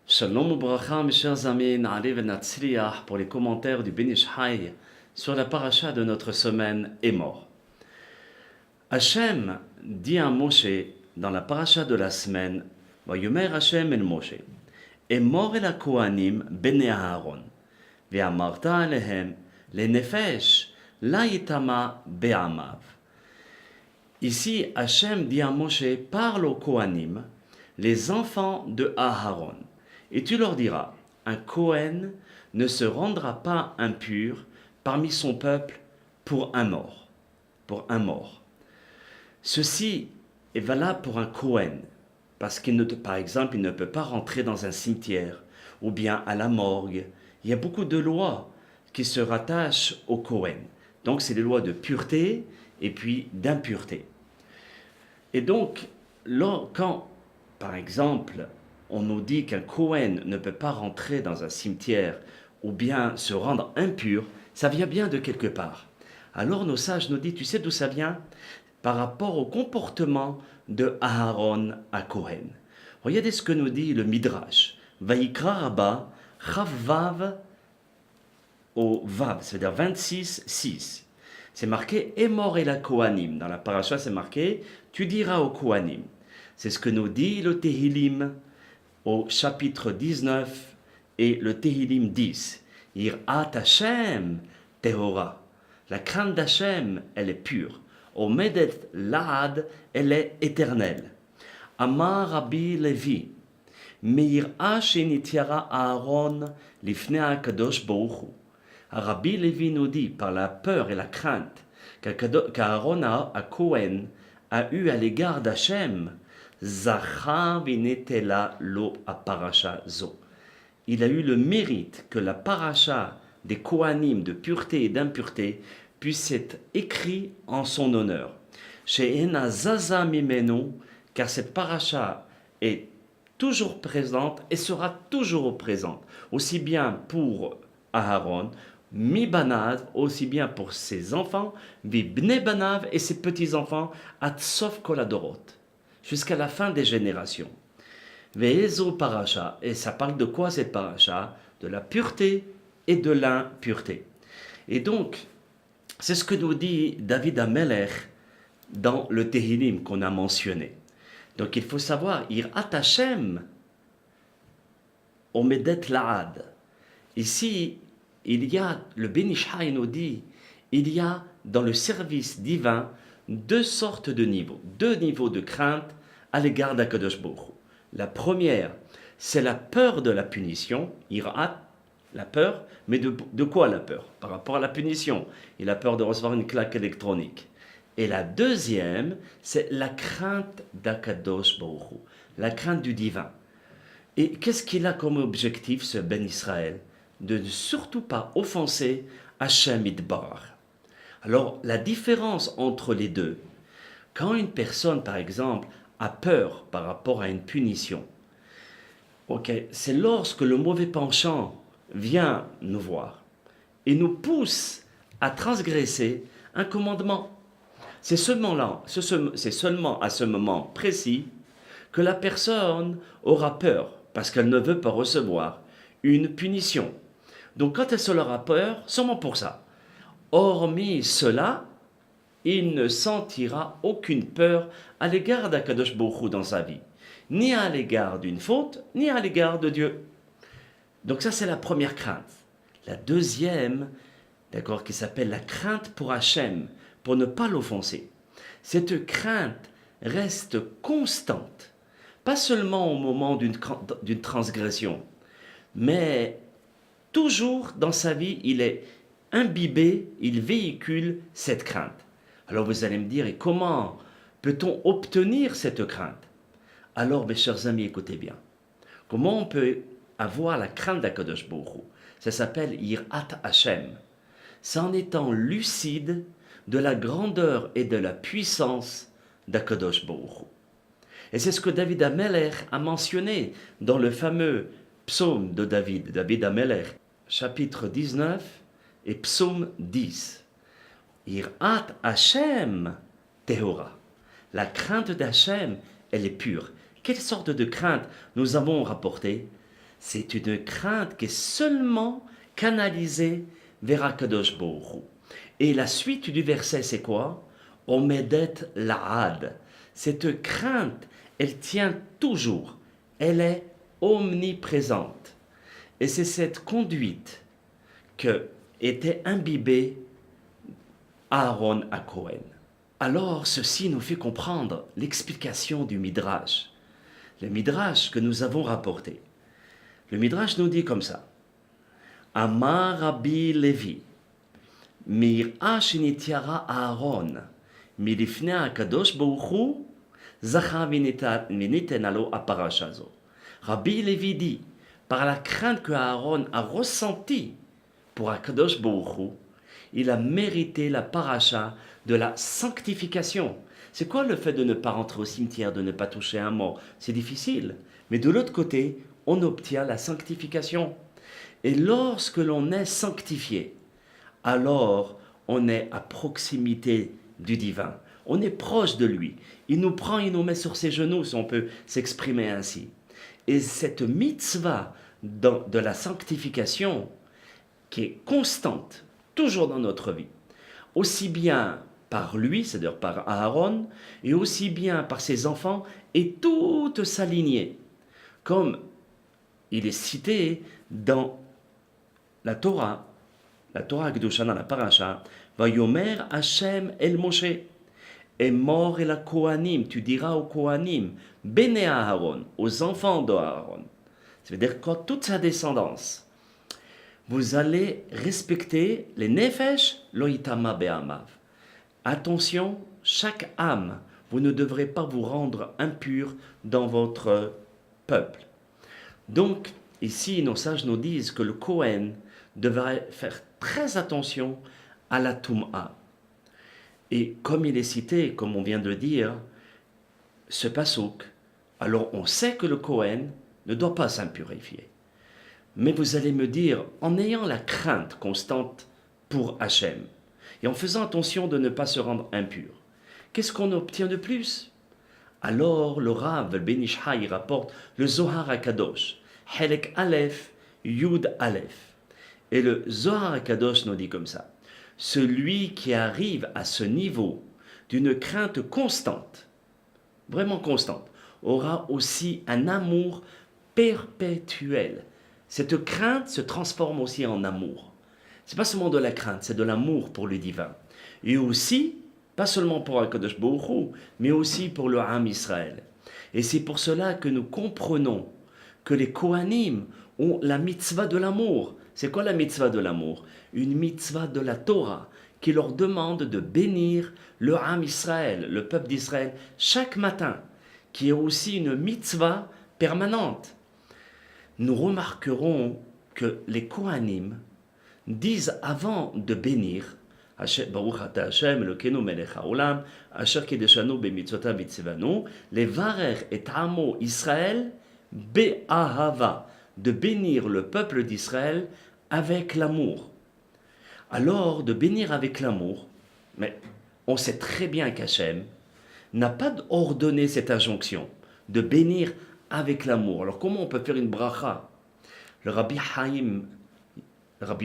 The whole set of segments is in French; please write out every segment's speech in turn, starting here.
Shalom Ubracha, mes chers amis, Na'alev et Natsliach pour les commentaires du Ben Ish Chai sur la paracha de notre semaine est mort. Hachem dit à Moshe dans la paracha de la semaine, Vayomer Hachem el Moshe, est mort el Kohanim bene Aaron, ve'amarta alehem le nefesh la yitama be'amav. Ici, Hachem dit à Moshe, parle aux Kohanim, les enfants de Aaron. Et tu leur diras, un Kohen ne se rendra pas impur parmi son peuple pour un mort. Pour un mort. Ceci est valable pour un Kohen, parce par exemple, il ne peut pas rentrer dans un cimetière ou bien à la morgue. Il y a beaucoup de lois qui se rattachent au Kohen. Donc, c'est les lois de pureté et puis d'impureté. Et donc, quand, par exemple, on nous dit qu'un Kohen ne peut pas rentrer dans un cimetière ou bien se rendre impur, ça vient bien de quelque part. Alors nos sages nous disent, tu sais d'où ça vient? Par rapport au comportement de Aaron à Kohen. Regardez ce que nous dit le Midrash. Vayikra Rabba, Chav Vav au Vav, c'est-à-dire 26, 6. C'est marqué Emor et la Kohanim. Dans la paracha, c'est marqué tu diras aux Kohanim. C'est ce que nous dit le Tehillim au chapitre 19 et le Tehillim 10. Yirat Hashem Tehora. La crainte d'Hachem, elle est pure. Omedet Lahad, elle est éternelle. Amar Rabbi Levi. Meir'a shenitiara Aaron lifnei HaKadosh Baruch Hu. Rabbi Levi nous dit, par la peur et la crainte qu'Aaron à Kohen a eu à l'égard d'Hachem, Zachar vinetela lo a paracha zo. Il a eu le mérite que la paracha des Kohanim de pureté et d'impureté puisse être écrit en son honneur. She'ena zaza mimenu, car cette paracha est toujours présente et sera toujours présente, aussi bien pour Aaron, mi banav, aussi bien pour ses enfants, vi bne banav et ses petits-enfants, atsof koladorot, jusqu'à la fin des générations. Ve'ezo paracha, et ça parle de quoi cette paracha? De la pureté et de l'impureté. Et donc, c'est ce que nous dit David Amelech dans le Tehillim qu'on a mentionné. Donc il faut savoir, Yirat Hashem Omedet Lahad. Ici, il y a, le Ben Ish Chai nous dit, il y a dans le service divin deux sortes de niveaux, deux niveaux de crainte à l'égard d'Akadosh Baruch Hu. La première, c'est la peur de la punition, Yirat, la peur, mais de quoi la peur? Par rapport à la punition, il a peur de recevoir une claque électronique. Et la deuxième, c'est la crainte d'Akadosh Baruch Hu, la crainte du divin. Et qu'est-ce qu'il a comme objectif, ce Ben Israël? De ne surtout pas offenser Hashem Yitbarach. Alors, la différence entre les deux, quand une personne, par exemple, a peur par rapport à une punition, c'est lorsque le mauvais penchant vient nous voir et nous pousse à transgresser un commandement. C'est seulement à ce moment précis que la personne aura peur parce qu'elle ne veut pas recevoir une punition. Donc quand elle aura peur, seulement pour ça. Hormis cela, il ne sentira aucune peur à l'égard d'Akadosh Baruch Hu dans sa vie, ni à l'égard d'une faute, ni à l'égard de Dieu. Donc ça, c'est la première crainte. La deuxième, d'accord, qui s'appelle la crainte pour Hachem, pour ne pas l'offenser. Cette crainte reste constante, pas seulement au moment d'une transgression, mais toujours dans sa vie, il est imbibé, il véhicule cette crainte. Alors vous allez me dire, et comment peut-on obtenir cette crainte? Alors, mes chers amis, écoutez bien. Comment on peut avoir la crainte d'Akadosh Baruch Hu? Ça s'appelle Yirat Hashem. C'est en étant lucide de la grandeur et de la puissance d'Akadosh Baruch Hu. Et c'est ce que David Amelech a mentionné dans le fameux psaume de David Amelech, chapitre 19 et psaume 10. Yirat Hashem Tehora. La crainte d'Hachem, elle est pure. Quelle sorte de crainte nous avons rapporté? c'est une crainte qui est seulement canalisée vers Akadosh Baruch Hu. Et la suite du verset, c'est quoi? Omedet la'ad. Cette crainte, elle tient toujours. Elle est omniprésente. Et c'est cette conduite que était imbibée Aaron à Cohen. Alors, ceci nous fait comprendre l'explication du Midrash. Le Midrash que nous avons rapporté. Le Midrash nous dit comme ça. Amar Rabbi Levi, Mir'a shenitiara Aaron, milifnei HaKadosh Baruch Hu, zacha viniten alo aparasha zo. Rabbi Levi dit, par la crainte que Aaron a ressentie pour HaKadosh Baruch Hu, il a mérité la paracha de la sanctification. C'est quoi le fait de ne pas rentrer au cimetière, de ne pas toucher un mort? C'est difficile. Mais de l'autre côté, on obtient la sanctification. Et lorsque l'on est sanctifié, alors on est à proximité du divin. On est proche de lui. Il nous prend, il nous met sur ses genoux, si on peut s'exprimer ainsi. Et cette mitzvah de la sanctification, qui est constante, toujours dans notre vie, aussi bien par lui, c'est-à-dire par Aaron, et aussi bien par ses enfants et toute sa lignée. Comme il est cité dans la Torah Kedusha, dans la paracha, Vayomer Hashem el Moshe, est mort et la Kohanim, tu diras aux Kohanim, Bene Aaron, aux enfants d'Aaron, c'est-à-dire quand toute sa descendance, vous allez respecter les nefesh loitama be'amav. Attention, chaque âme, vous ne devrez pas vous rendre impur dans votre peuple. Donc, ici, nos sages nous disent que le Kohen devrait faire très attention à la Toum'a. Et comme il est cité, comme on vient de le dire, ce pasouk, alors on sait que le Kohen ne doit pas s'impurifier. Mais vous allez me dire, en ayant la crainte constante pour Hachem, et en faisant attention de ne pas se rendre impur, qu'est-ce qu'on obtient de plus? Alors le Rav Ben Ishai rapporte le Zohar HaKadosh, Helek Aleph, Yud Aleph. Et le Zohar HaKadosh nous dit comme ça, celui qui arrive à ce niveau d'une crainte constante, vraiment constante, aura aussi un amour perpétuel. Cette crainte se transforme aussi en amour. C'est pas seulement de la crainte, c'est de l'amour pour le divin. Et aussi, pas seulement pour HaKadosh Baruch Hu, mais aussi pour le Ham Israël. Et c'est pour cela que nous comprenons que les Kohanim ont la mitzvah de l'amour. C'est quoi la mitzvah de l'amour? Une mitzvah de la Torah qui leur demande de bénir le Ham Israël, le peuple d'Israël, chaque matin, qui est aussi une mitzvah permanente. Nous remarquerons que les Kohanim disent avant de bénir Baruch ata Hashem Elokeinu melech haolam asher kedeshanu b'mitzvotav v'tzivanu levarer et amo Israël be'ahava, de bénir le peuple d'Israël avec l'amour. Alors, de bénir avec l'amour, mais on sait très bien qu'Hachem n'a pas ordonné cette injonction de bénir avec l'amour. Alors comment on peut faire une bracha? Le Rabbi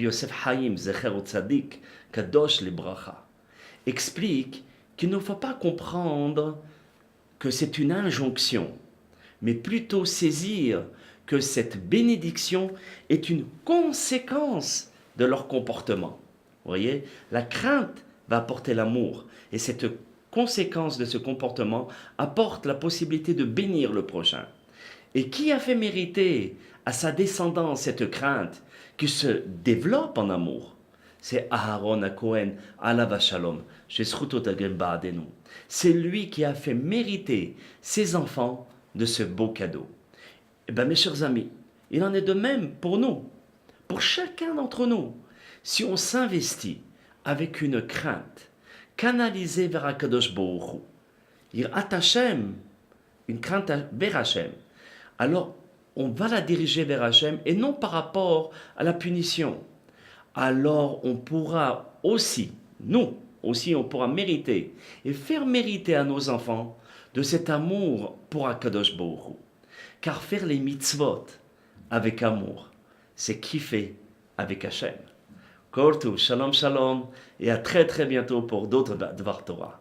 Yosef Haïm, Zecher Tzadik, Kadosh le bracha, explique qu'il ne faut pas comprendre que c'est une injonction, mais plutôt saisir que cette bénédiction est une conséquence de leur comportement. Vous voyez, la crainte va apporter l'amour, et cette conséquence de ce comportement apporte la possibilité de bénir le prochain. Et qui a fait mériter à sa descendance cette crainte qui se développe en amour? C'est Aaron à Cohen, Alav Shalom, c'est lui qui a fait mériter ses enfants de ce beau cadeau. Eh bien, mes chers amis, il en est de même pour nous, pour chacun d'entre nous. Si on s'investit avec une crainte canalisée vers HaKadosh Baruch Hu, Yirat Hashem, une crainte vers Hashem, alors on va la diriger vers Hashem et non par rapport à la punition. Alors on pourra aussi, nous aussi, on pourra mériter et faire mériter à nos enfants de cet amour pour HaKadosh Baruch Hu. Car faire les mitzvot avec amour. C'est kiffer avec Hachem. Kortou, shalom shalom, et à très très bientôt pour d'autres Dvar Torah.